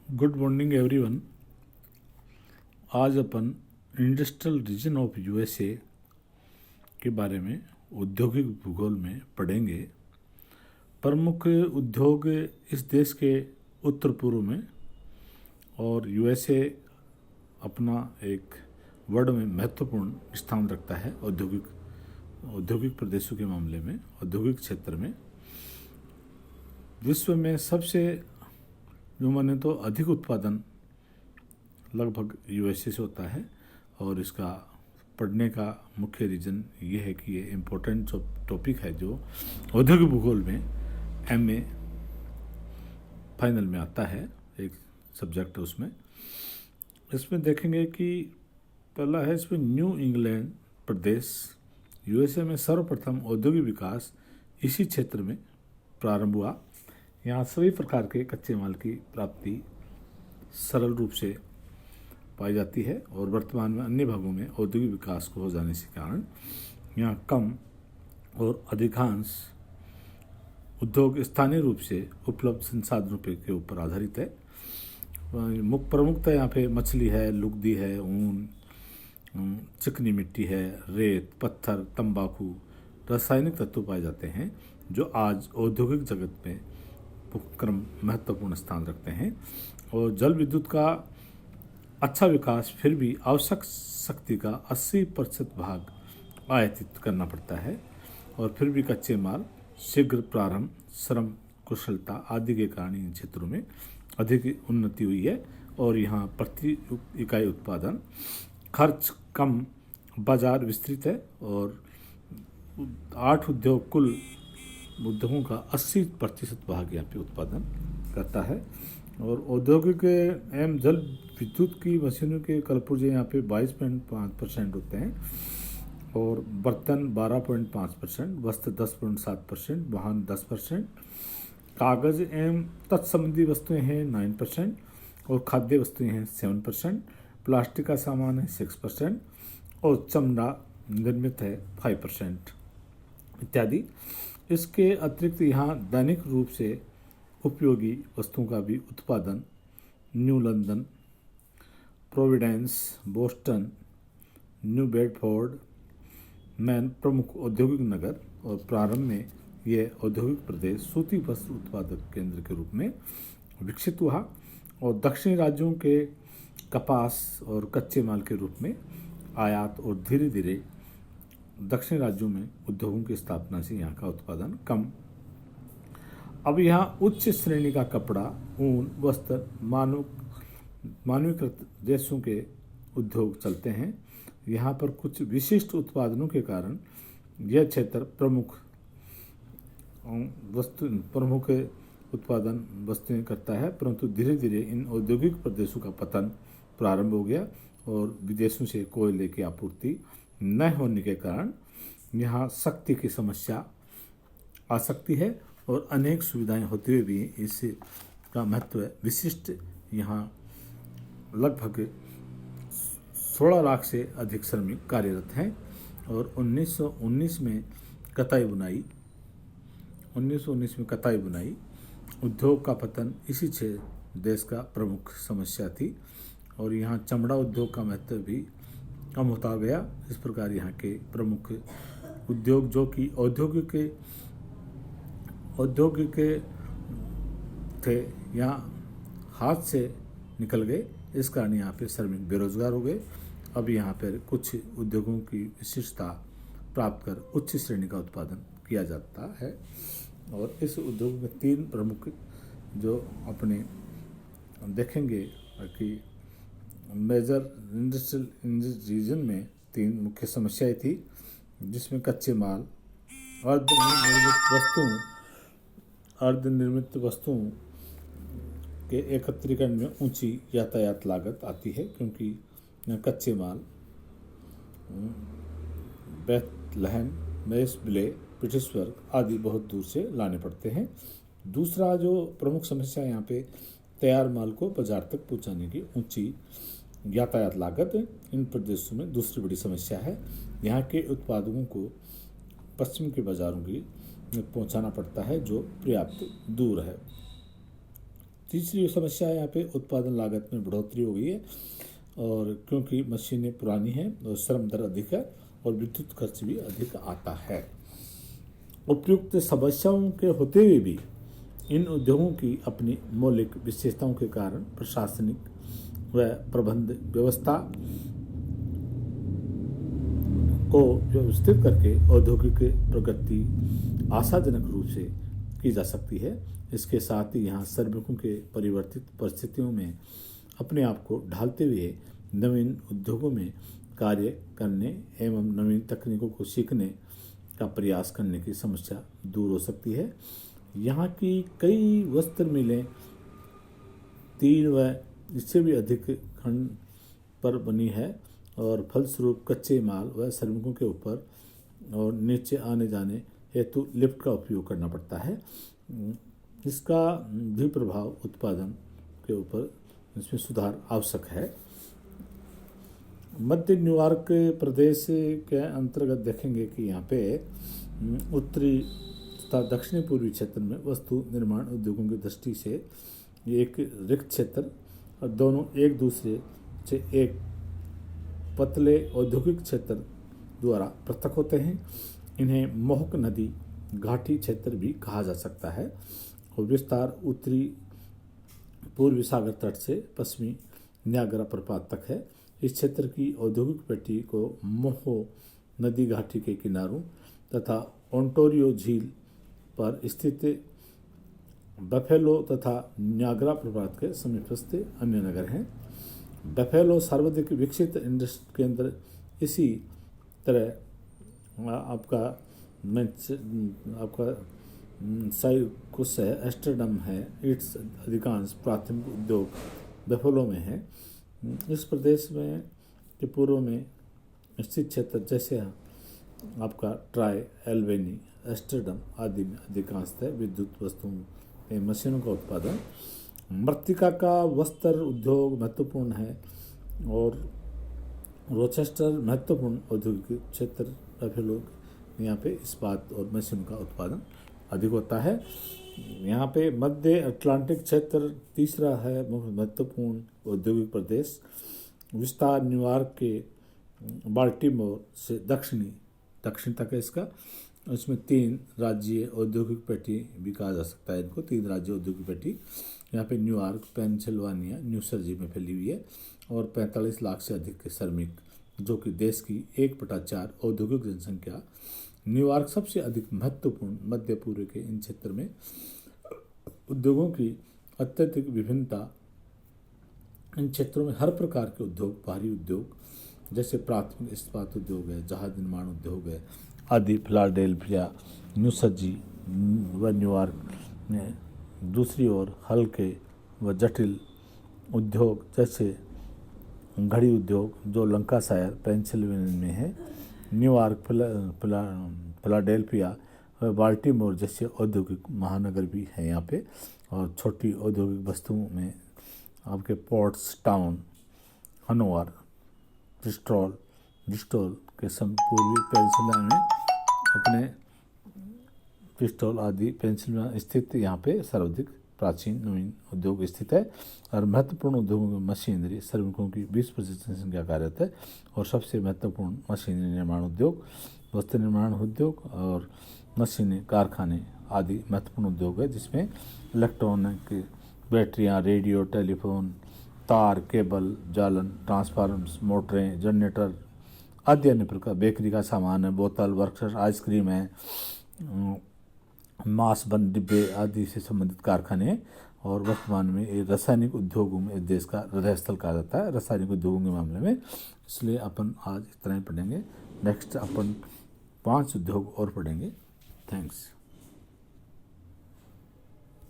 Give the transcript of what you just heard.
Good morning everyone. आज अपन industrial region of USA के बारे में औद्योगिक भूगोल में पढ़ेंगे। प्रमुख उद्योग इस देश के उत्तर पूर्व में और यूएसए अपना एक वर्ल्ड में महत्वपूर्ण स्थान रखता है औद्योगिक प्रदेशों के मामले में। औद्योगिक क्षेत्र में विश्व में सबसे जो माने तो अधिक उत्पादन लगभग यूएसए से होता है और इसका पढ़ने का मुख्य रीज़न ये है कि ये इम्पोर्टेंट जो टॉपिक है जो औद्योगिक भूगोल में एमए फाइनल में आता है, एक सब्जेक्ट है उसमें। इसमें देखेंगे कि पहला है इसमें न्यू इंग्लैंड प्रदेश। यूएसए में सर्वप्रथम औद्योगिक विकास इसी क्षेत्र में प्रारंभ हुआ। यहाँ सभी प्रकार के कच्चे माल की प्राप्ति सरल रूप से पाई जाती है और वर्तमान में अन्य भागों में औद्योगिक विकास को हो जाने के कारण यहाँ कम और अधिकांश उद्योग स्थानीय रूप से उपलब्ध संसाधनों के ऊपर आधारित है। प्रमुखतः यहाँ पे मछली है, लुगदी है, ऊन, चिकनी मिट्टी है, रेत, पत्थर, तंबाकू, रासायनिक तत्व पाए जाते हैं जो आज औद्योगिक जगत में क्रम महत्वपूर्ण स्थान रखते हैं। और जल विद्युत का अच्छा विकास फिर भी आवश्यक शक्ति का 80% भाग आयातित करना पड़ता है और फिर भी कच्चे माल शीघ्र प्रारंभ, श्रम कुशलता आदि के कारण इन क्षेत्रों में अधिक उन्नति हुई है और यहाँ प्रति इकाई उत्पादन खर्च कम, बाजार विस्तृत है और 8 उद्योग कुल उद्योगों का 80% भाग यहाँ पे उत्पादन करता है। और औद्योगिक एवं जल विद्युत की मशीनों के कलपुर्जे यहाँ पे 22.5% होते हैं और बर्तन 12.5%, वस्त्र 10.7%, वाहन 10%, कागज एवं तत्संबंधी वस्तुएं हैं 9% और खाद्य वस्तुएं हैं 7%, प्लास्टिक का सामान है 6% और चमड़ा निर्मित है 5% इत्यादि। इसके अतिरिक्त यहाँ दैनिक रूप से उपयोगी वस्तुओं का भी उत्पादन new London, Providence, Boston, new Bedford, man प्रमुख औद्योगिक नगर और प्रारंभ में यह औद्योगिक प्रदेश सूती वस्त्र उत्पादक केंद्र के रूप में विकसित हुआ और दक्षिणी राज्यों के कपास और कच्चे माल के रूप में आयात और धीरे धीरे दक्षिण राज्यों में उद्योगों की स्थापना से यहाँ का उत्पादन कम। अब यहाँ उच्च श्रेणी का कपड़ा, ऊन, वस्त्र, मानवीकृत देशों के उद्योग चलते हैं। यहाँ पर कुछ विशिष्ट उत्पादनों के कारण यह क्षेत्र प्रमुख उत्पादन वस्तुएं करता है, परंतु धीरे धीरे इन औद्योगिक प्रदेशों का पतन प्रारंभ हो गया और विदेशों से कोयले की आपूर्ति न होने के कारण यहाँ शक्ति की समस्या आ सकती है और अनेक सुविधाएं होते हुए भी इसका महत्व विशिष्ट। यहाँ लगभग 16 लाख से अधिक श्रमिक कार्यरत हैं और 1919 में कताई बुनाई उद्योग का पतन इसी देश का प्रमुख समस्या थी और यहाँ चमड़ा उद्योग का महत्व भी कम होता गया। इस प्रकार यहाँ के प्रमुख उद्योग जो कि औद्योगिक थे यहाँ हाथ से निकल गए। इस कारण यहाँ पे श्रमिक बेरोजगार हो गए। अब यहाँ पर कुछ उद्योगों की विशिष्टता प्राप्त कर उच्च श्रेणी का उत्पादन किया जाता है और इस उद्योग में 3 प्रमुख जो अपने देखेंगे कि मेजर इंडस्ट्रियल रीजन में 3 मुख्य समस्याएं थी, जिसमें कच्चे माल, अर्धनिर्मित वस्तुओं के एकत्रीकरण में ऊंची यातायात लागत आती है क्योंकि कच्चे माल बेथलेहम, मेसबिले, पिट्सबर्ग आदि बहुत दूर से लाने पड़ते हैं। दूसरा जो प्रमुख समस्या यहाँ पे तैयार माल को बाजार तक पहुँचाने की ऊंची यातायात लागत इन प्रदेशों में दूसरी बड़ी समस्या है। यहाँ के उत्पादों को पश्चिम के बाजारों की पहुँचाना पड़ता है जो पर्याप्त दूर है। तीसरी समस्या है यहाँ पे उत्पादन लागत में बढ़ोतरी हो गई है, और क्योंकि मशीनें पुरानी हैं और श्रम दर अधिक है और विद्युत खर्च भी अधिक आता है। उपयुक्त समस्याओं के होते हुए भी इन उद्योगों की अपनी मौलिक विशेषताओं के कारण प्रशासनिक व प्रबंध व्यवस्था को व्यवस्थित करके औद्योगिक प्रगति आशाजनक रूप से की जा सकती है। इसके साथ ही यहाँ श्रमिकों के परिवर्तित परिस्थितियों में अपने आप को ढालते हुए नवीन उद्योगों में कार्य करने एवं नवीन तकनीकों को सीखने का प्रयास करने की समस्या दूर हो सकती है। यहाँ की कई वस्त्र मिलें 3 व इससे भी अधिक खंड पर बनी है और फलस्वरूप कच्चे माल व श्रमिकों के ऊपर और नीचे आने जाने हेतु लिफ्ट का उपयोग करना पड़ता है। इसका भी प्रभाव उत्पादन के ऊपर इसमें सुधार आवश्यक है। मध्य न्यूयॉर्क प्रदेश के अंतर्गत देखेंगे कि यहाँ पे उत्तरी तथा दक्षिणी पूर्वी क्षेत्र में वस्तु निर्माण उद्योगों की दृष्टि से ये एक रिक्त क्षेत्र और दोनों एक दूसरे से एक पतले औद्योगिक क्षेत्र द्वारा पृथक होते हैं। इन्हें मोहक नदी घाटी क्षेत्र भी कहा जा सकता है और विस्तार उत्तरी पूर्वी सागर तट से पश्चिमी न्यागरा प्रपात तक है। इस क्षेत्र की औद्योगिक पेटी को मोहो नदी घाटी के किनारों तथा ओंटारियो झील पर स्थित बफेलो तथा न्यागरा प्रपात के समीपस्थ अन्य नगर हैं। बफेलो सर्वाधिक विकसित इंडस्ट्री केंद्र इसी तरह आपका साइकुस है, एम्स्टर्डम है। इट्स अधिकांश प्राथमिक उद्योग बफेलो में है। इस प्रदेश में के पूर्व में स्थित क्षेत्र जैसे आपका ट्राई, एल्बेनी, एम्स्टर्डम आदि में अधिकांशतः विद्युत वस्तुओं के मशीनों का उत्पादन। मृत्तिका का वस्त्र उद्योग महत्वपूर्ण है और रोचेस्टर महत्वपूर्ण औद्योगिक क्षेत्र बफेलो यहाँ पे इस्पात और मशीनों का उत्पादन अधिक होता है। यहाँ पे मध्य अटलांटिक क्षेत्र तीसरा है महत्वपूर्ण औद्योगिक प्रदेश। विस्तार न्यूयॉर्क के बाल्टीमोर से दक्षिण तक है इसका। इसमें 3 राज्य औद्योगिक पेटी भी कहा जा सकता है इनको। 3 राज्य औद्योगिक पेटी यहाँ पे न्यूयॉर्क, पेंसिल्वानिया, न्यू जर्सी में फैली हुई है और 45 लाख से अधिक के श्रमिक, जो कि देश की 1/4 औद्योगिक जनसंख्या। न्यूयॉर्क सबसे अधिक महत्वपूर्ण मध्य पूर्व के इन क्षेत्र में उद्योगों की अत्यधिक विभिन्नता। इन क्षेत्रों में हर प्रकार के उद्योग, भारी उद्योग जैसे प्राथमिक इस्पात उद्योग है, जहाज निर्माण उद्योग है आदि फिलाडेल्फिया, न्यू जर्सी व न्यूयॉर्क में। दूसरी ओर हल्के व जटिल उद्योग जैसे घड़ी उद्योग जो लंकाशायर, पेंसिल्वेनिया में है। न्यूयॉर्क, फिलाडेल्फिया व बाल्टीमोर जैसे औद्योगिक महानगर भी हैं यहाँ पे। और छोटी औद्योगिक वस्तुओं में आपके पोर्ट्स टाउन, हनोवर, ब्रिस्टल के पूर्वी पेंसिल्वेनिया में अपने ब्रिस्टल आदि पेंसिल्वेनिया स्थित यहाँ पे सर्वाधिक प्राचीन नवीन उद्योग स्थित है। और महत्वपूर्ण उद्योगों में मशीनरी, श्रमिकों की 20% संख्या कार्यरत है और सबसे महत्वपूर्ण मशीनरी निर्माण उद्योग, वस्त्र निर्माण उद्योग और मशीनें, कारखाने आदि महत्वपूर्ण उद्योग है, जिसमें इलेक्ट्रॉनिक, बैटरियाँ, रेडियो, टेलीफोन, तार, केबल, जालन, ट्रांसफार्मर्स, मोटरें, जनरेटर आदि अन्य प्रकार, बेकरी का सामान है, बोतल, वर्कशॉप, आइसक्रीम है, मांस बंद डिब्बे आदि से संबंधित कारखाने हैं। और वर्तमान में ये रासायनिक उद्योगों में इस देश का हृदय स्थल कहा जाता है रासायनिक उद्योगों के मामले में। इसलिए अपन आज इतना ही पढ़ेंगे। नेक्स्ट अपन 5 उद्योग और पढ़ेंगे। थैंक्स।